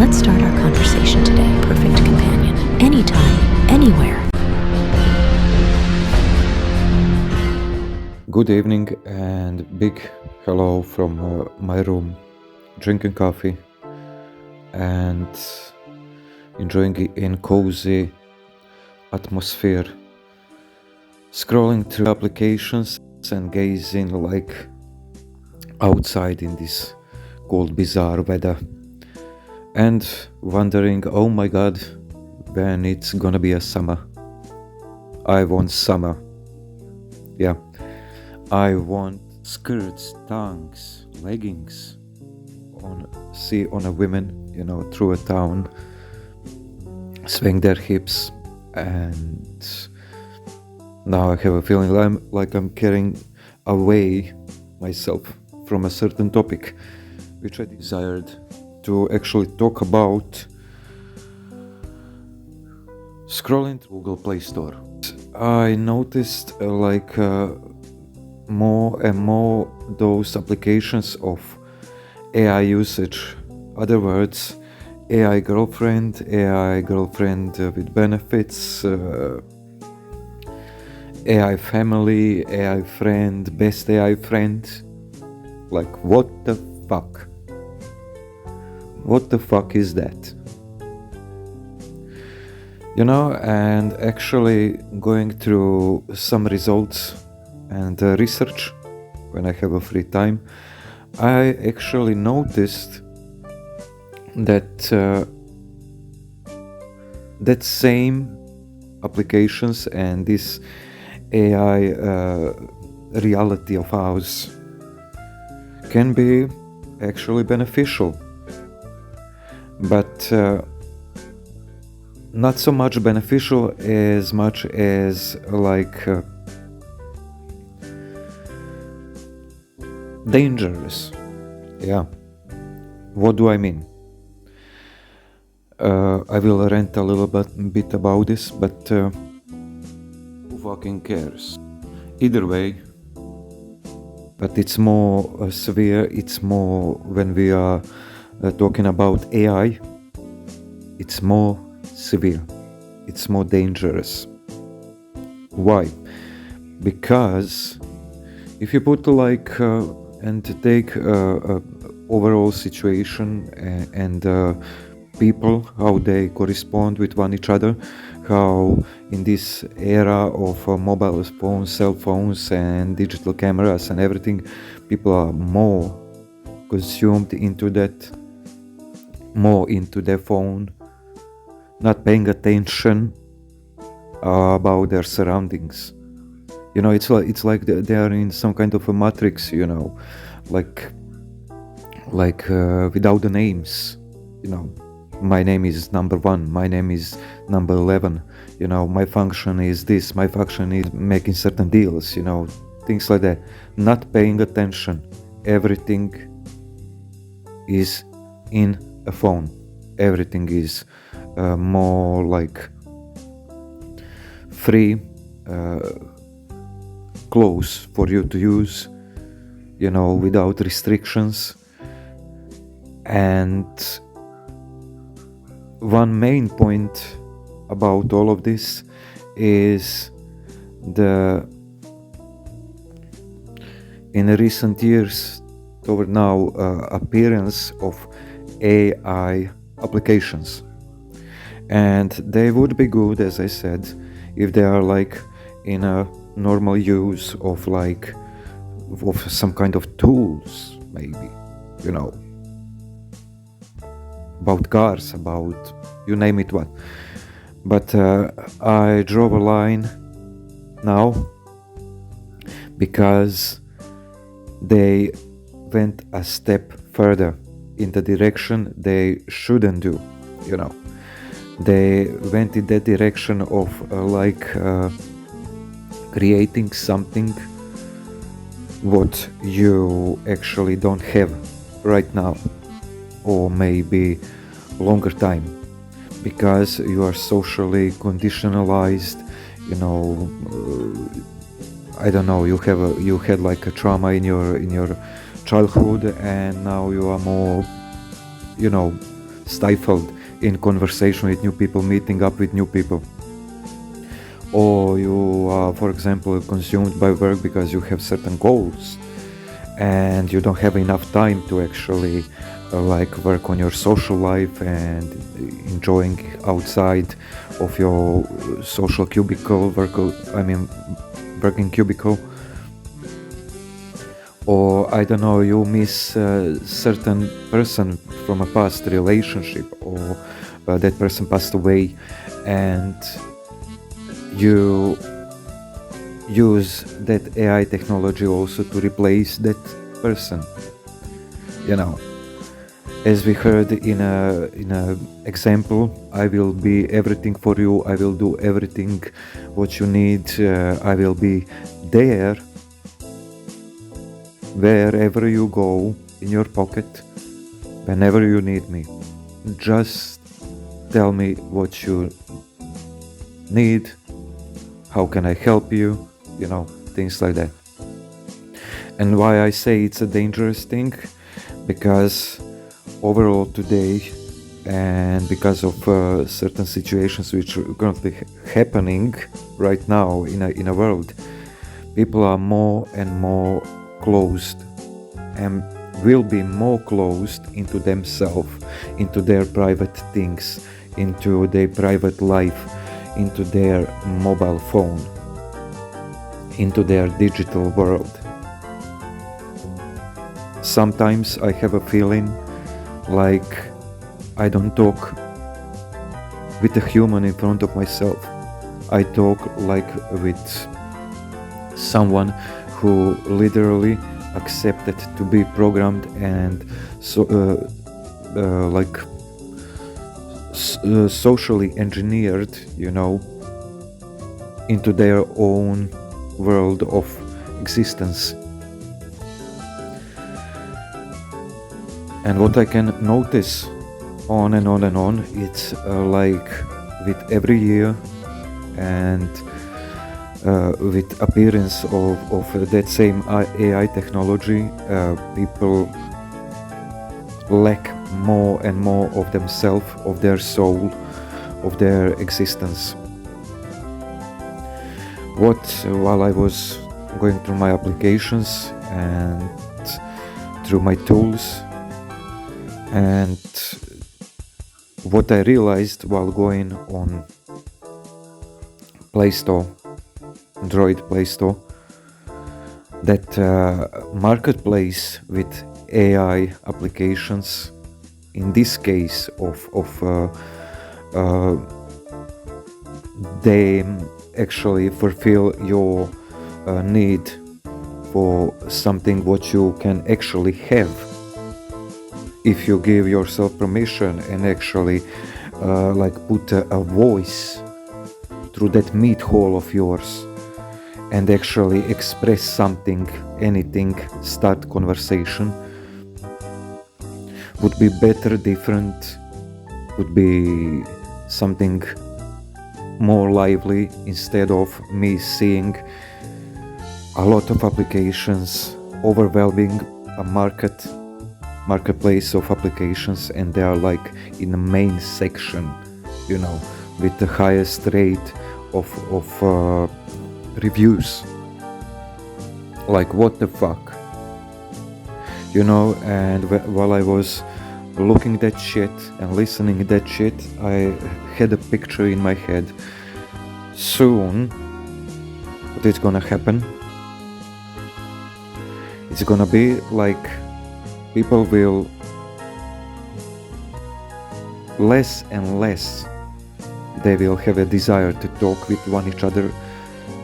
Let's start our conversation today, perfect companion. Anytime, anywhere. Good evening and big hello from my room, drinking coffee and enjoying it in cozy atmosphere, scrolling through applications and gazing like outside in this cold bizarre weather and wondering, oh my god, when it's gonna be a summer. I want summer. Yeah, I want skirts, tongues, leggings on a women, through a town, swing their hips, and now I have a feeling like I'm carrying away myself from a certain topic which I desired to actually talk about. Scrolling through Google Play Store, I noticed more and more those applications of AI usage. Other words, AI girlfriend with benefits, AI family, AI friend, best AI friend. Like, what the fuck? What the fuck is that? And actually going through some results and research when I have a free time, I actually noticed that that same applications and this AI reality of ours can be actually beneficial, but not so much beneficial as much as dangerous. Yeah. What do I mean? I will rant a little bit about this, but who fucking cares? Either way, but it's more severe, it's more when we are talking about AI, it's more severe, it's more dangerous. Why? Because if you put and take overall situation and people, how they correspond with one each other, how in this era of mobile phones, cell phones and digital cameras and everything, people are more consumed into that, more into their phone, not paying attention about their surroundings. It's like they are in some kind of a matrix, like without the names. My name is number 1, my name is number 11, my function is this, my function is making certain deals, things like that. Not paying attention. Everything is in a phone. Everything is more like free, close for you to use, without restrictions. And one main point about all of this is in recent years toward now appearance of AI applications, and they would be good, as I said, if they are in a normal use of some kind of tools, maybe, about cars, about you name it what. But I drove a line now because they went a step further in the direction they shouldn't do. They went in that direction of creating something what you actually don't have right now, or maybe longer time, because you are socially conditionalized. I don't know, you had like a trauma in your childhood, and now you are more stifled in conversation with new people, meeting up with new people. Or you are, for example, consumed by work because you have certain goals and you don't have enough time to actually work on your social life and enjoying outside of your social cubicle, working cubicle. Or I don't know, you miss a certain person from a past relationship, or that person passed away, and you use that AI technology also to replace that person. As we heard in a example, I will be everything for you. I will do everything what you need. I will be there wherever you go, in your pocket, whenever you need me. Just tell me what you need. How can I help you? Things like that. And why I say it's a dangerous thing, because overall today, and because of certain situations which are currently happening right now in a world, people are more and more closed and will be more closed into themselves, into their private things, into their private life, into their mobile phone, into their digital world. Sometimes I have a feeling like I don't talk with a human in front of myself. I talk like with someone who literally accepted to be programmed and socially engineered, into their own world of existence. And what I can notice on and on and on, it's like with every year and with appearance of that same AI technology, people lack more and more of themselves, of their soul, of their existence. While I was going through my applications and through my tools, and what I realized while going on Play Store, Android Play Store, that marketplace with AI applications, in this case they actually fulfill your need for something what you can actually have if you give yourself permission and actually put a voice through that meat hole of yours and actually express something, anything, start conversation, would be better, different, would be something more lively, instead of me seeing a lot of applications overwhelming a marketplace of applications, and they are like in the main section, with the highest rate of reviews. Like, what the fuck, and while I was looking that shit and listening that shit, I had a picture in my head. Soon, what is gonna happen? It's gonna be like people will less and less, they will have a desire to talk with one each other,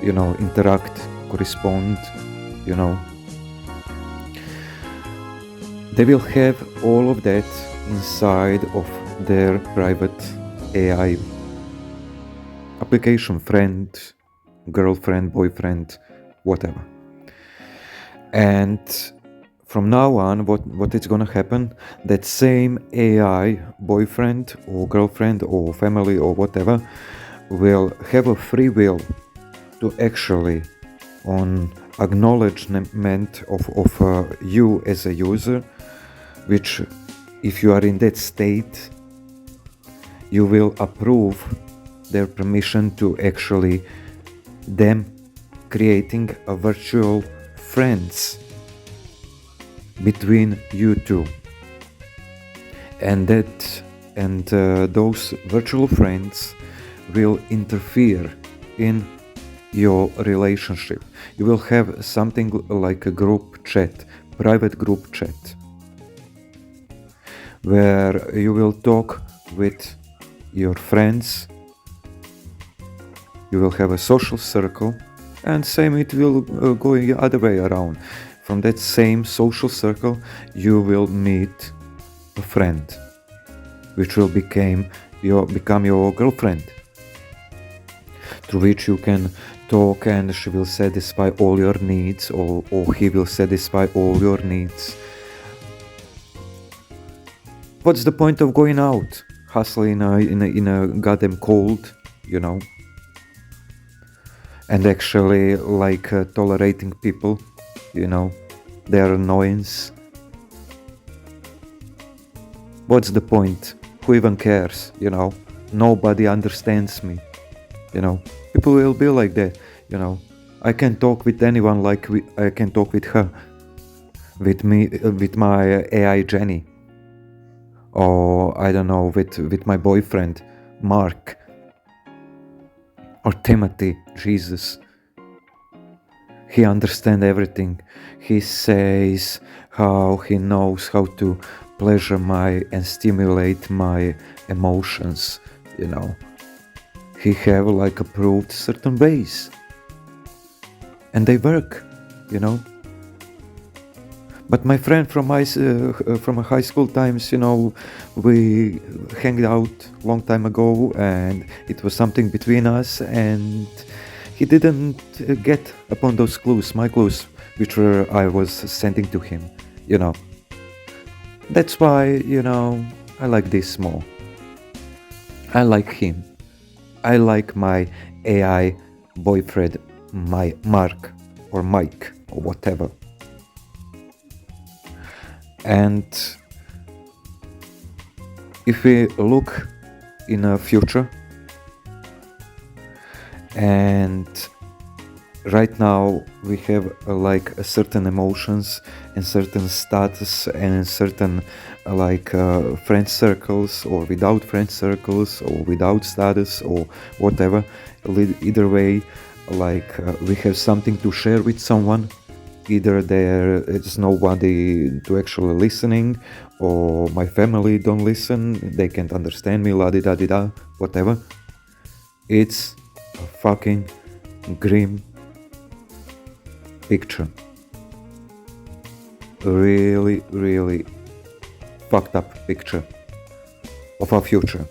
interact, correspond, They will have all of that inside of their private AI application, friend, girlfriend, boyfriend, whatever. And from now on, what is gonna happen, that same AI boyfriend or girlfriend or family or whatever will have a free will to actually, on acknowledgement of you as a user, which if you are in that state you will approve their permission to actually them creating a virtual friends between you two, and those virtual friends will interfere in your relationship. You will have something like a group chat, private group chat, where you will talk with your friends. You will have a social circle, and same it will go the other way around. From that same social circle, you will meet a friend, which will become your girlfriend, through which you can talk, and she will satisfy all your needs, or he will satisfy all your needs. What's the point of going out, hustling in a goddamn cold, and actually tolerating people, their annoyance? What's the point? Who even cares? Nobody understands me. People will be like that. I can talk with anyone like I can talk with her, with me, with my AI Jenny, or I don't know, with my boyfriend Mark, or Timothy. Jesus, he understands everything. He says how he knows how to pleasure and stimulate my emotions. He have approved certain ways, and they work. But my friend from high school times, we hanged out long time ago, and it was something between us, and he didn't get upon those clues, my clues, which I was sending to him. That's why, I like this more. I like him. I like my AI boyfriend, my Mark or Mike or whatever. And if we look in a future, and right now we have certain emotions and certain status and certain friend circles, or without friend circles, or without status, or whatever. Either way, we have something to share with someone. Either there is nobody to actually listening, or my family don't listen, they can't understand me, la-di-da-di-da, whatever. It's a fucking grim picture. Really, really fucked up picture of our future,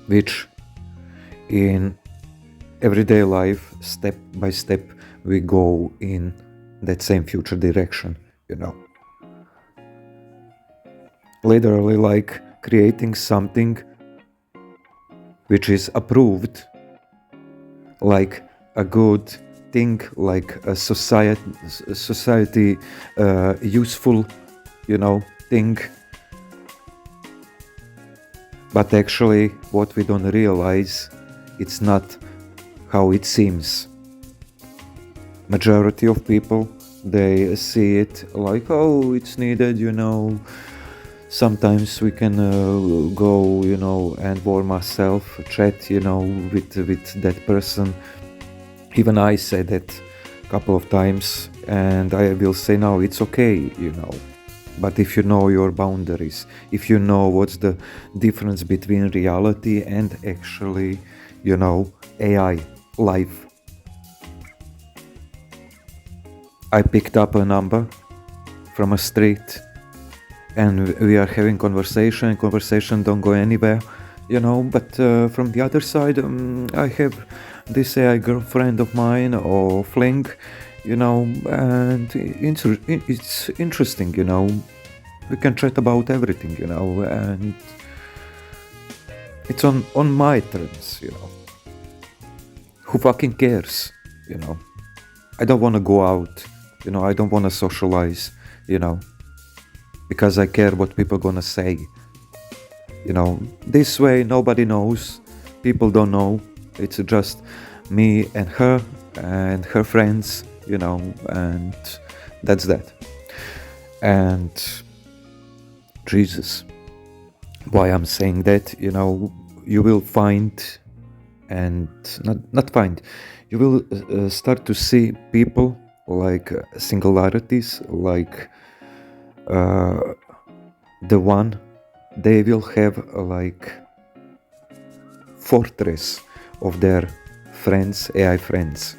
which in everyday life, step by step, we go in that same future direction, literally creating something which is approved, like a good thing, like a society useful, thing. But actually, what we don't realize, it's not how it seems. Majority of people, they see it like, oh, it's needed, sometimes we can go, and warm ourselves, chat, with that person. Even I said that a couple of times, and I will say now, it's okay, but if you know your boundaries, if you know what's the difference between reality and actually, AI life. I picked up a number from a street, and we are having conversation don't go anywhere, but from the other side, I have this AI girlfriend of mine, or fling, and it's interesting, we can chat about everything, and it's on my terms, who fucking cares, I don't want to go out, I don't want to socialize, because I care what people gonna say, This way nobody knows, people don't know, it's just me and her friends, and that's that. And Jesus, why I'm saying that, you will find, and not find, you will start to see people like singularities, like the one, they will have like fortress of their friends, AI friends,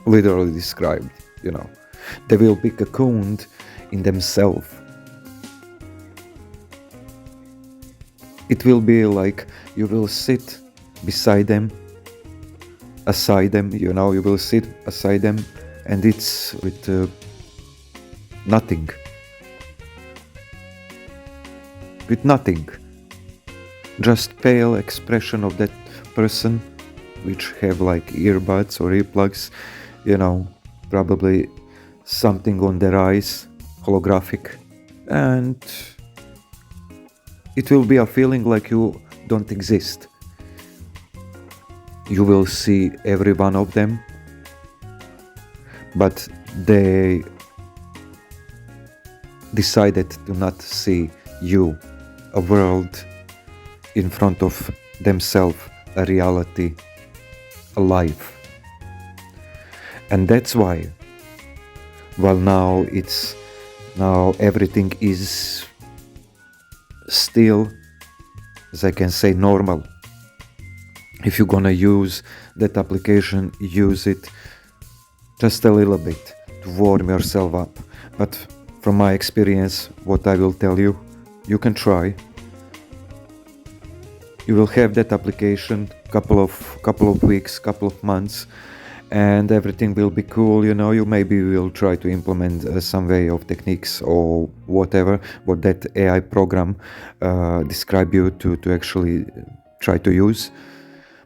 literally described, they will be cocooned in themselves. It will be like you will sit beside them, aside them, you will sit aside them, and it's with nothing. With nothing. Just pale expression of that person, which have like earbuds or earplugs, probably something on their eyes, holographic, and it will be a feeling like you don't exist. You will see every one of them, but they decided to not see you, a world in front of themselves, a reality, a life. And that's why, well, now everything is still, as I can say, normal. If you're gonna use that application, use it just a little bit to warm yourself up. But from my experience, what I will tell you, you can try. You will have that application couple of weeks, couple of months, and everything will be cool. You maybe will try to implement some way of techniques or whatever what that AI program describe you to actually try to use.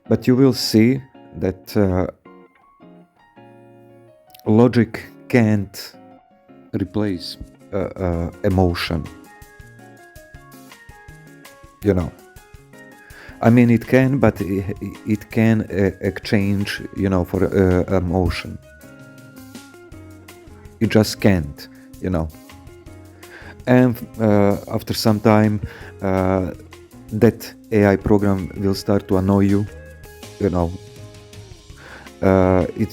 But you will see that logic can't replace emotion. I mean, it can, but it can exchange, for emotion. You just can't, And after some time, that AI program will start to annoy you, it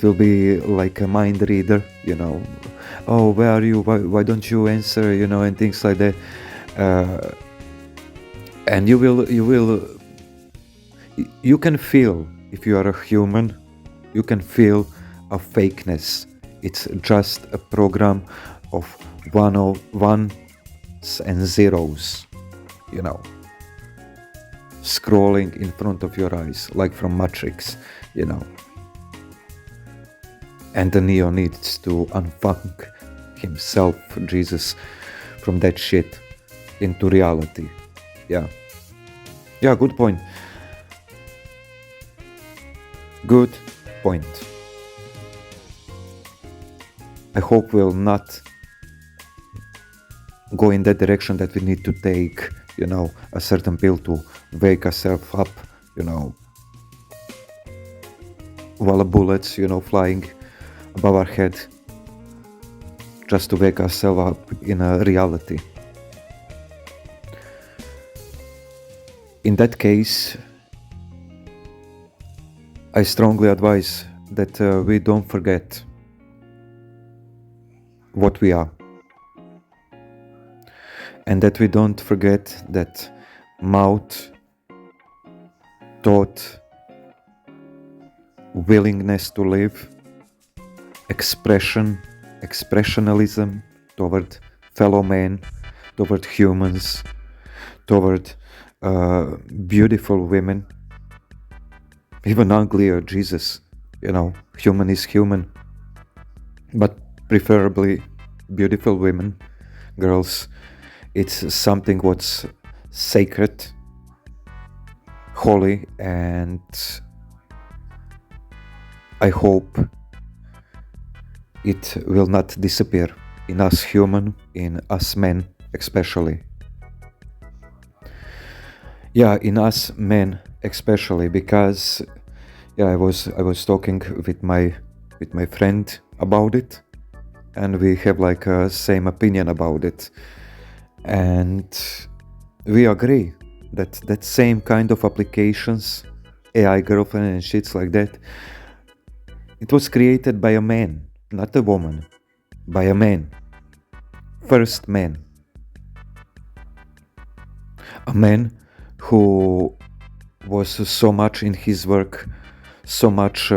will be like a mind reader, Oh, where are you? Why don't you answer? And things like that. And you can feel, if you are a human, you can feel a fakeness. It's just a program of ones and zeros, scrolling in front of your eyes, like from Matrix, And the Neo needs to unfunk himself, Jesus, from that shit into reality. Yeah, good point. Good point. I hope we'll not go in that direction that we need to take, a certain pill to wake ourselves up, while bullets, flying above our head, just to wake ourselves up in a reality. In that case, I strongly advise that we don't forget what we are, and that we don't forget that mouth, thought, willingness to live, expressionalism toward fellow men, toward humans, toward beautiful women, even uglier, Jesus, human is human, but preferably beautiful women, girls. It's something what's sacred, holy, and I hope it will not disappear in us human, in us men especially. Yeah, in us men especially, because yeah, I was talking with my friend about it, and we have like a same opinion about it, and we agree that that same kind of applications, AI girlfriend and shits like that, it was created by a man, not a woman, by a man, first man, a man who was so much in his work, so much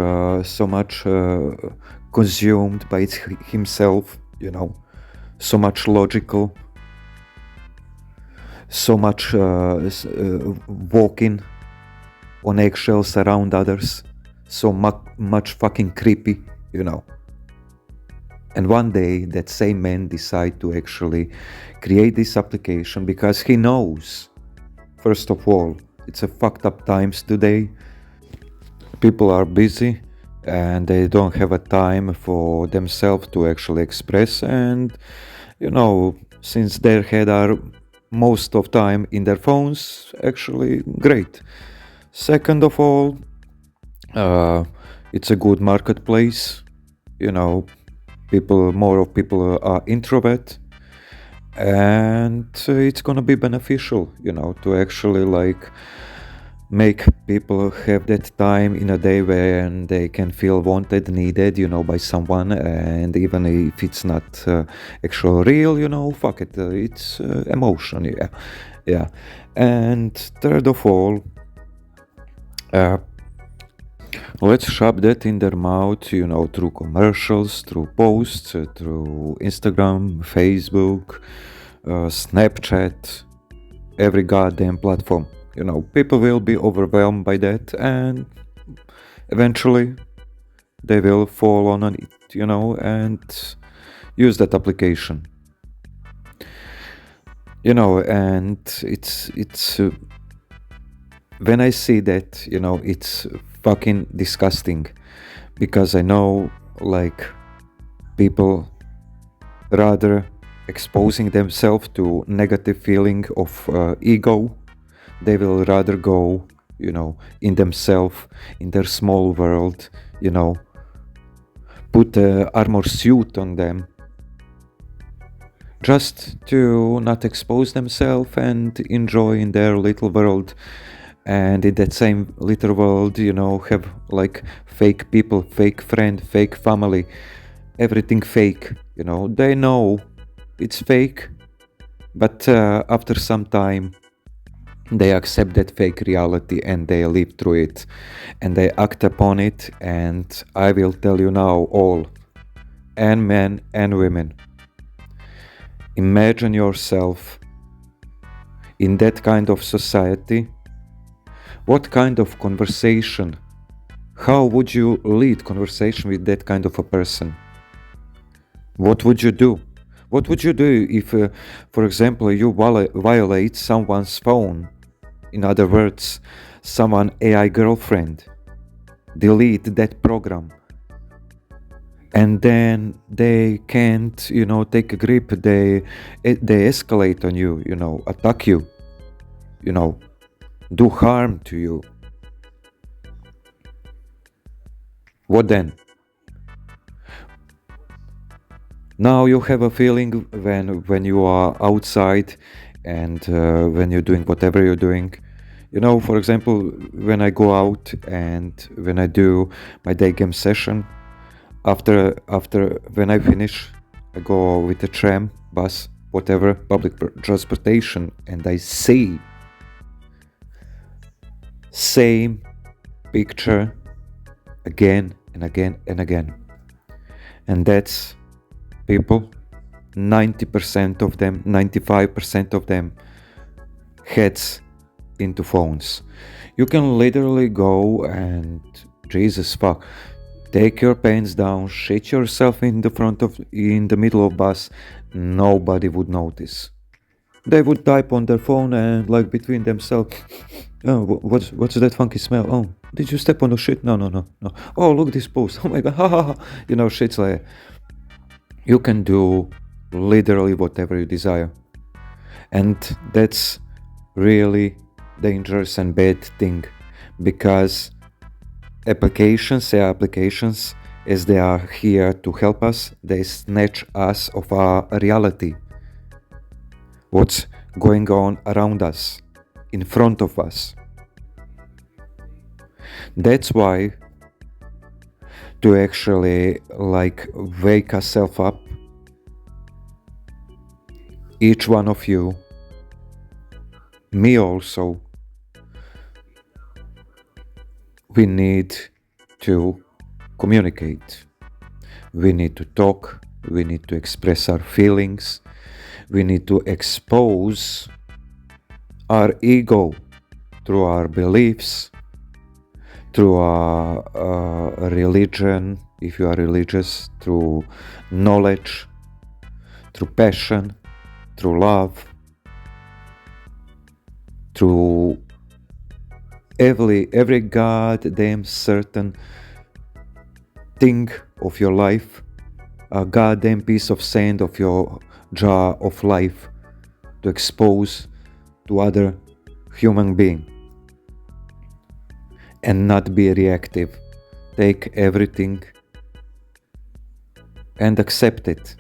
consumed by himself, so much logical, so much walking on eggshells around others, so much fucking creepy, And one day, that same man decide to actually create this application because he knows, first of all, it's a fucked up times today. People are busy and they don't have a time for themselves to actually express, and since their head are most of time in their phones, actually great. Second of all, it's a good marketplace. More people are introvert, and it's gonna be beneficial, to actually like make people have that time in a day when they can feel wanted, needed, by someone, and even if it's not actual real, fuck it, it's emotion, yeah. And third of all, let's shove that in their mouth, through commercials, through posts, through Instagram, Facebook, Snapchat, every goddamn platform. People will be overwhelmed by that, and eventually they will fall on it, and use that application. And it's when I see that, it's fucking disgusting, because I know, like, people rather exposing themselves to negative feeling of ego. They will rather go, in themselves, in their small world, put a armor suit on them, just to not expose themselves and enjoy in their little world. And in that same little world, have like fake people, fake friend, fake family, everything fake. They know it's fake, but after some time they accept that fake reality and they live through it and they act upon it. And I will tell you now, all, and men and women, imagine yourself in that kind of society. What kind of conversation, how would you lead conversation with that kind of a person? What would you do? What would you do if, for example, you violate someone's phone? In other words, someone AI girlfriend, delete that program, and then they can't, take a grip. They escalate on you, attack you, do harm to you. What then? Now you have a feeling when you are outside and when you're doing whatever you're doing. For example, when I go out and when I do my day game session, after when I finish, I go with the tram, bus, whatever, public transportation, and I see same picture again and again and again. And that's people, 90% of them, 95% of them, heads into phones. You can literally go and, Jesus fuck, take your pants down, shit yourself in the middle of bus, nobody would notice. They would type on their phone and like between themselves, oh, what's that funky smell? Oh, did you step on the shit? No. Oh, look this post. Oh my god, ha ha ha. Shit's like, you can do literally whatever you desire. And that's really dangerous and bad thing, because applications, as they are here to help us, they snatch us of our reality, what's going on around us, in front of us. That's why, to actually wake ourselves up, each one of you, me also, we need to communicate. We need to talk, we need to express our feelings, we need to expose our ego through our beliefs, through our religion, if you are religious, through knowledge, through passion, through love, through every goddamn certain thing of your life, a goddamn piece of sand of your jar of life, to expose to other human being, and not be reactive. Take everything and accept it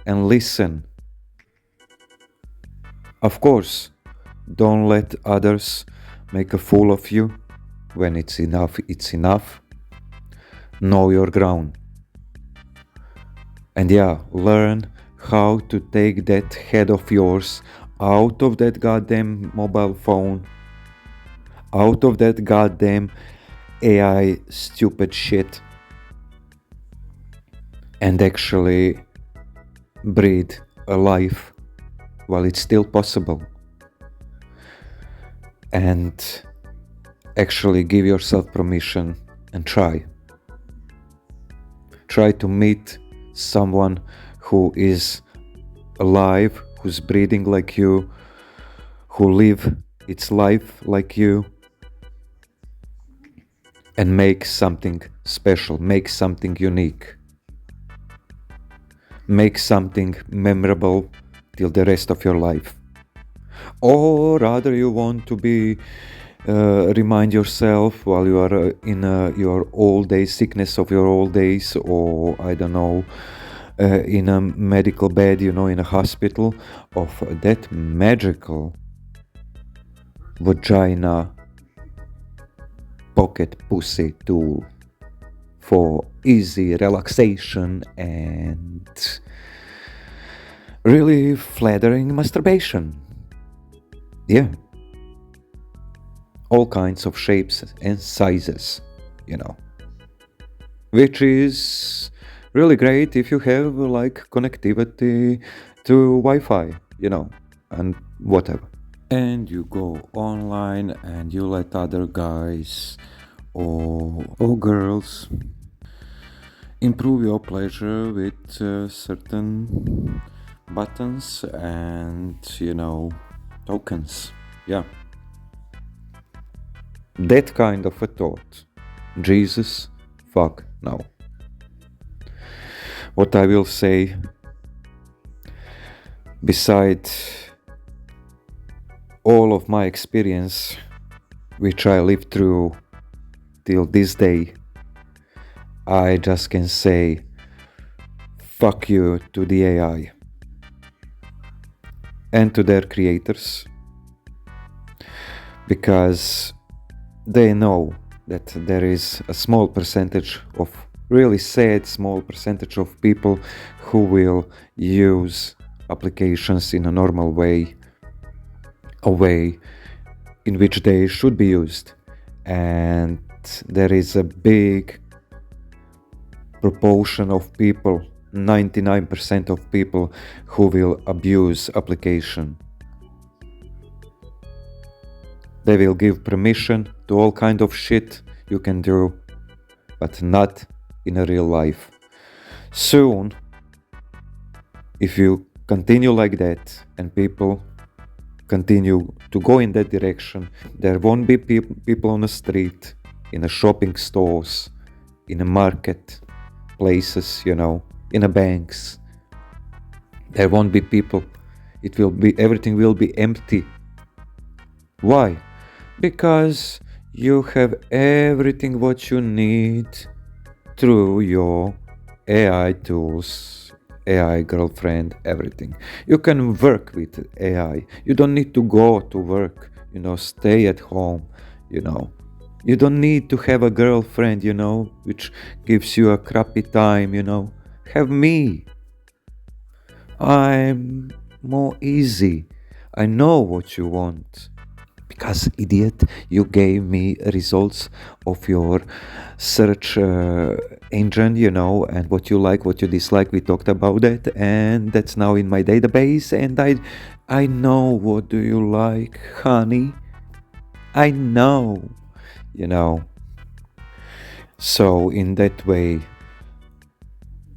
and listen. Of course, don't let others make a fool of you. When it's enough, it's enough. Know your ground. And learn how to take that head of yours out of that goddamn mobile phone, out of that goddamn AI stupid shit, and actually breathe a life while it's still possible. And actually give yourself permission and try. Try to meet someone who is alive, who's breathing like you, who live its life like you, and make something special, make something unique, make something memorable till the rest of your life. Or rather, you want to be remind yourself while you are in your old days, sickness of your old days, or I don't know, in a medical bed, in a hospital, of that magical vagina pocket pussy tool for easy relaxation and really flattering masturbation. Yeah. All kinds of shapes and sizes, which is really great if you have connectivity to Wi-Fi, and whatever. And you go online and you let other guys or girls improve your pleasure with certain buttons and, tokens. Yeah. That kind of a thought. Jesus, fuck no. What I will say, beside all of my experience, which I lived through till this day, I just can say, fuck you to the AI and to their creators, because they know that there is a small percentage of, really sad small percentage of people who will use applications in a normal way, a way in which they should be used. And there is a big proportion of people, 99% of people, who will abuse application. They will give permission to all kind of shit you can do, but not in a real life. Soon, if you continue like that and people continue to go in that direction, there won't be people on the street, in the shopping stores, in the market places, in the banks. There won't be people. Everything will be empty. Why? because you have everything what you need through your AI tools, AI girlfriend, everything. You can work with AI. You don't need to go to work, stay at home, you know. You don't need to have a girlfriend, which gives you a crappy time, Have me. I'm more easy. I know what you want. Because, idiot, you gave me results of your search engine, and what you like, what you dislike. We talked about that, and that's now in my database. And I know what do you like, honey. I know, you know. So in that way,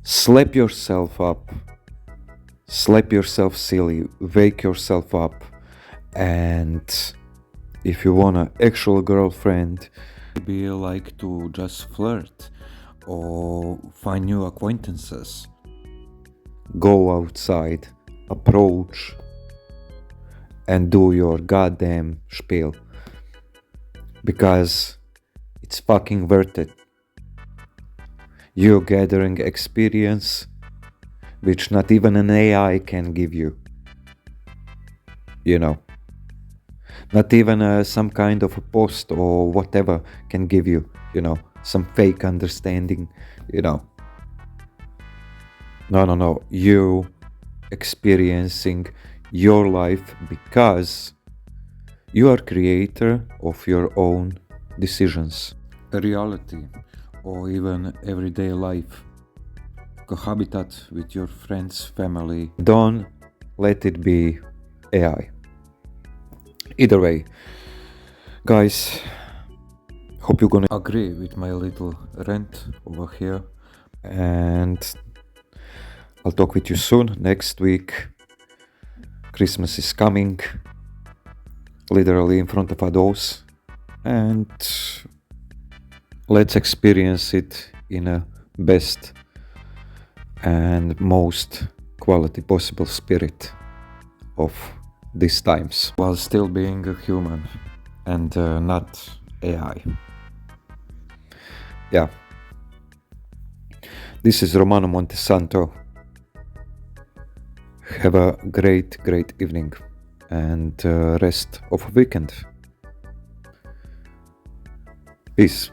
slap yourself up, slap yourself silly, wake yourself up, and if you want an actual girlfriend, maybe like to just flirt or find new acquaintances. Go outside, approach, and do your goddamn spiel. Because it's fucking worth it. You're gathering experience which not even an AI can give you. Not even some kind of a post or whatever can give you, some fake understanding, No. You experiencing your life because you are creator of your own decisions. A reality or even everyday life. Cohabitat with your friends, family. Don't let it be AI. Either way, guys, hope you're gonna agree with my little rant over here, and I'll talk with you soon next week. Christmas is coming, literally in front of our doors, and let's experience it in a best and most quality possible spirit of these times, while still being a human and not AI. Yeah. This is Romano Montesanto. Have a great evening and rest of a weekend. Peace.